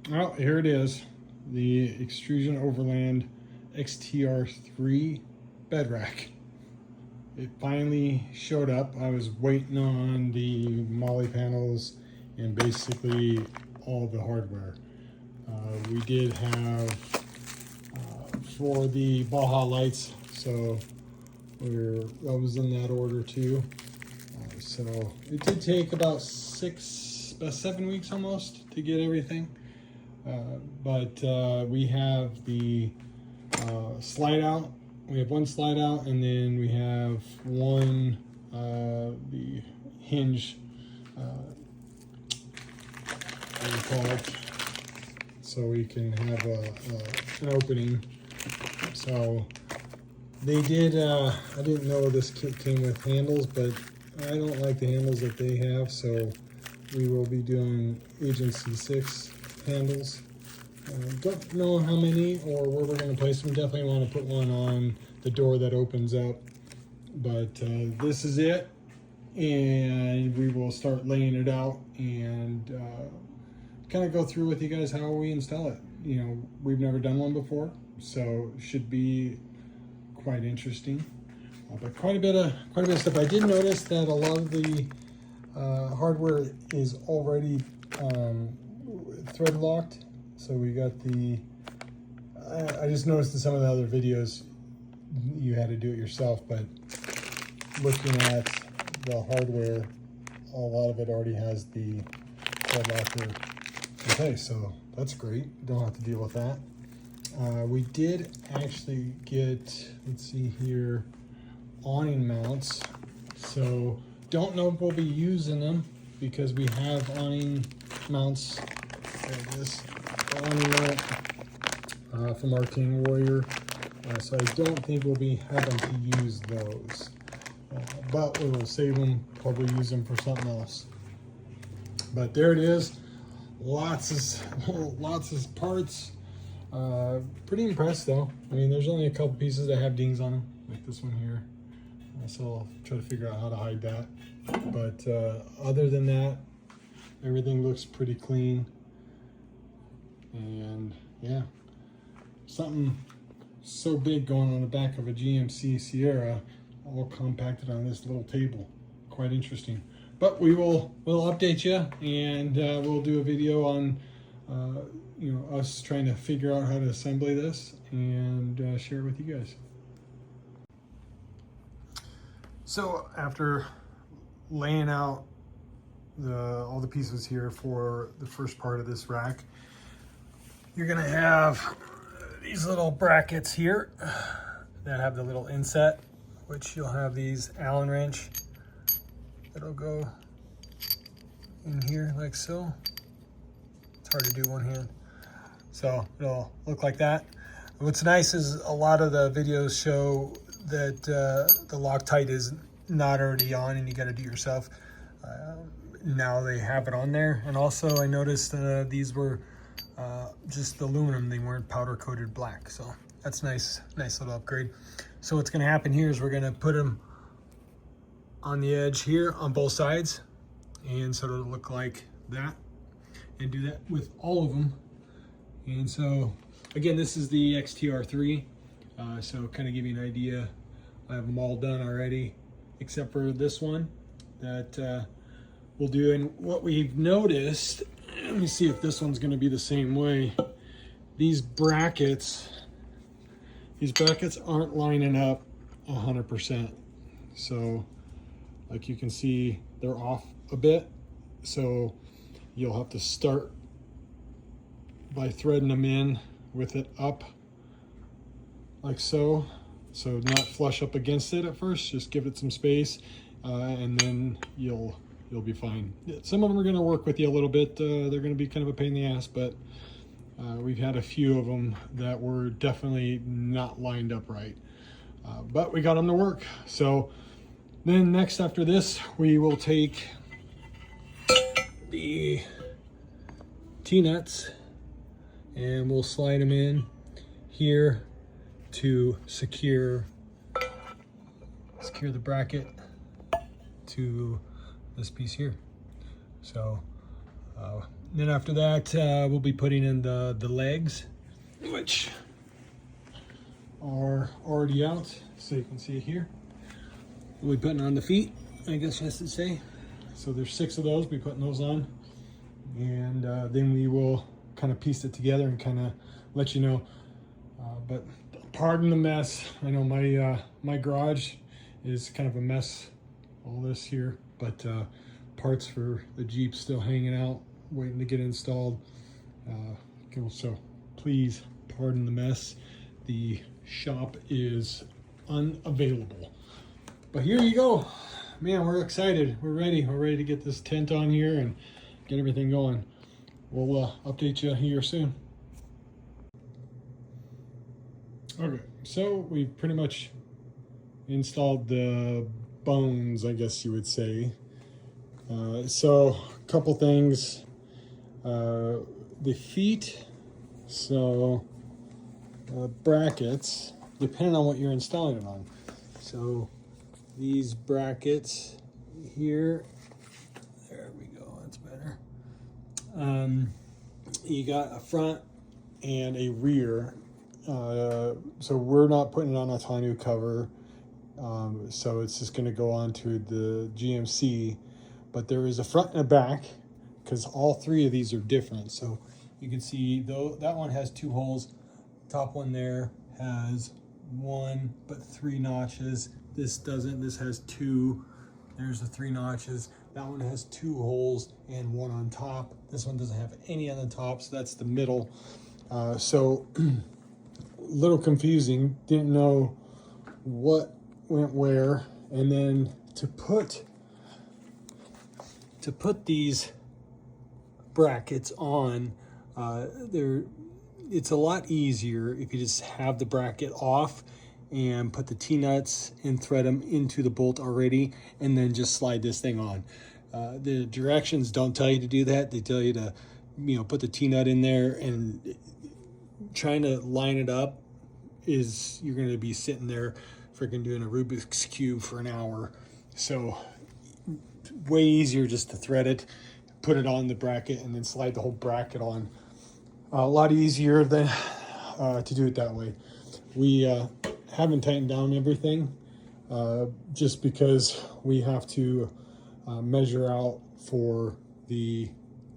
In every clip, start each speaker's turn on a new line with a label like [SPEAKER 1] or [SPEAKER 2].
[SPEAKER 1] Well, here it is, the Xtrusion Overland XTR3 bed rack. It finally showed up. I was waiting on the molly panels and basically all the hardware. We did have for the Baja lights, so that was in that order too. So it did take about 7 weeks almost to get everything. But we have the slide out. We have one slide out, and then we have one the hinge. What do you call it? So we can have an opening. So they did. I didn't know this kit came with handles, but I don't like the handles that they have. So we will be doing Agency 6 handles. Don't know how many or where we're going to place them. Definitely want to put one on the door that opens up. But this is it, and we will start laying it out and kind of go through with you guys how we install it. You know, we've never done one before, so it should be quite interesting. But quite a bit of stuff. I did notice that a lot of the hardware is already thread locked. So we got the, I just noticed in some of the other videos you had to do it yourself, but looking at the hardware, a lot of it already has the thread locker in place, so that's great. Don't have to deal with that. We did actually get, let's see here, awning mounts. So don't know if we'll be using them because we have awning mounts like this. Awning mount from our King Warrior. So I don't think we'll be having to use those. But we will save them, probably use them for something else. But there it is. Lots of parts. Pretty impressed though. I mean, there's only a couple pieces that have dings on them, like this one here. So I'll try to figure out how to hide that. But other than that, everything looks pretty clean. And yeah, something so big going on the back of a GMC Sierra, all compacted on this little table. Quite interesting. But we'll update you, and we'll do a video on you know, us trying to figure out how to assemble this and share it with you guys. So after laying out all the pieces here for the first part of this rack, you're gonna have these little brackets here that have the little inset, which you'll have these Allen wrench that'll go in here like so. It's hard to do one hand. So it'll look like that. What's nice is a lot of the videos show that the Loctite is not already on and you gotta do it yourself. Now they have it on there. And also I noticed these were just aluminum, they weren't powder coated black, so that's nice little upgrade. So what's going to happen here is we're going to put them on the edge here on both sides, and so it'll look like that, and do that with all of them. And so again, this is the XTR3, so kind of give you an idea. I have them all done already except for this one that we'll do. And what we've noticed, let me see if this one's going to be the same way. These brackets aren't lining up 100%. So like you can see, they're off a bit. So you'll have to start by threading them in with it up like so. So not flush up against it at first, just give it some space, and then you'll be fine. Some of them are going to work with you a little bit. They're going to be kind of a pain in the ass, but we've had a few of them that were definitely not lined up right. But we got them to work. So then next after this, we will take the T-nuts and we'll slide them in here to secure the bracket to this piece here. So Then after that, we'll be putting in the legs, which are already out, so you can see here. We'll be putting on the feet, I guess I should say. So there's 6 of those. We'll be putting those on, and then we will kind of piece it together and kind of let you know. But pardon the mess. I know my garage is kind of a mess, all this here, but parts for the Jeep still hanging out, waiting to get installed. So please pardon the mess. The shop is unavailable. But here you go. Man, we're excited. We're ready. We're ready to get this tent on here and get everything going. We'll update you here soon. Okay, so we've pretty much installed the bones, I guess you would say. So a couple things. The feet, so brackets, depending on what you're installing it on. So these brackets here, there we go, that's better. You got a front and a rear. So we're not putting it on a tonneau cover. So it's just gonna go onto the GMC, but there is a front and a back because all 3 of these are different. So you can see though that one has 2 holes. Top one there has 1 but 3 notches. This doesn't. This has 2. There's the 3 notches. That one has 2 holes and 1 on top. This one doesn't have any on the top, so that's the middle. So little confusing. Didn't know what went where, and then to put these brackets on, it's a lot easier if you just have the bracket off and put the T-nuts and thread them into the bolt already, and then just slide this thing on. The directions don't tell you to do that. They tell you to, put the T-nut in there, and trying to line it up is, you're going to be sitting there freaking doing a Rubik's Cube for an hour. So way easier just to thread it, put it on the bracket, and then slide the whole bracket on. A lot easier than to do it that way. We haven't tightened down everything just because we have to measure out for the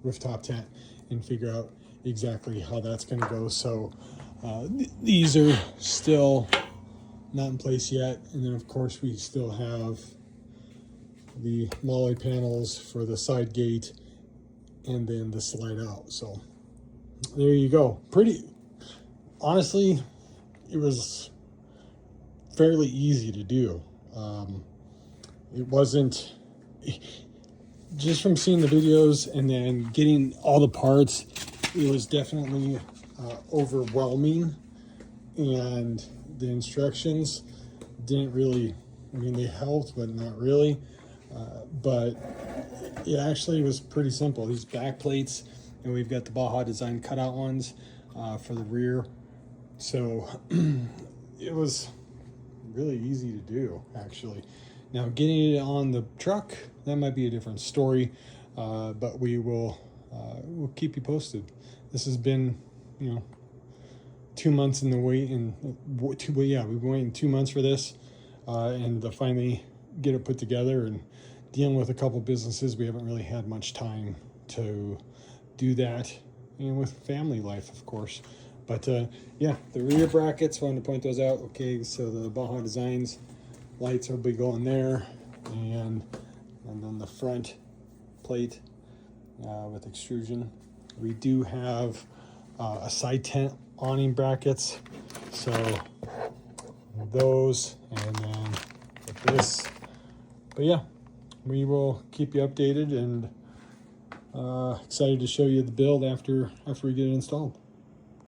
[SPEAKER 1] rooftop tent and figure out exactly how that's going to go. So these are still not in place yet, and then of course we still have the molly panels for the side gate and then the slide out. So there you go. Pretty honestly, it was fairly easy to do. It wasn't, just from seeing the videos and then getting all the parts, it was definitely overwhelming, and the instructions didn't really, they helped, but not really. But it actually was pretty simple. These back plates, and we've got the Baja Design cutout ones for the rear. So it was really easy to do, actually. Now getting it on the truck, that might be a different story, but we'll keep you posted. This has been, 2 months in the wait, and we've been waiting 2 months for this, and to finally get it put together. And dealing with a couple businesses, we haven't really had much time to do that, and with family life, of course. But yeah, the rear brackets, wanted to point those out. Okay, so the Baja Designs lights will be going there, and then the front plate with extrusion. We do have a side tent awning brackets, so those, and then with this. But yeah, we will keep you updated, and excited to show you the build after we get it installed.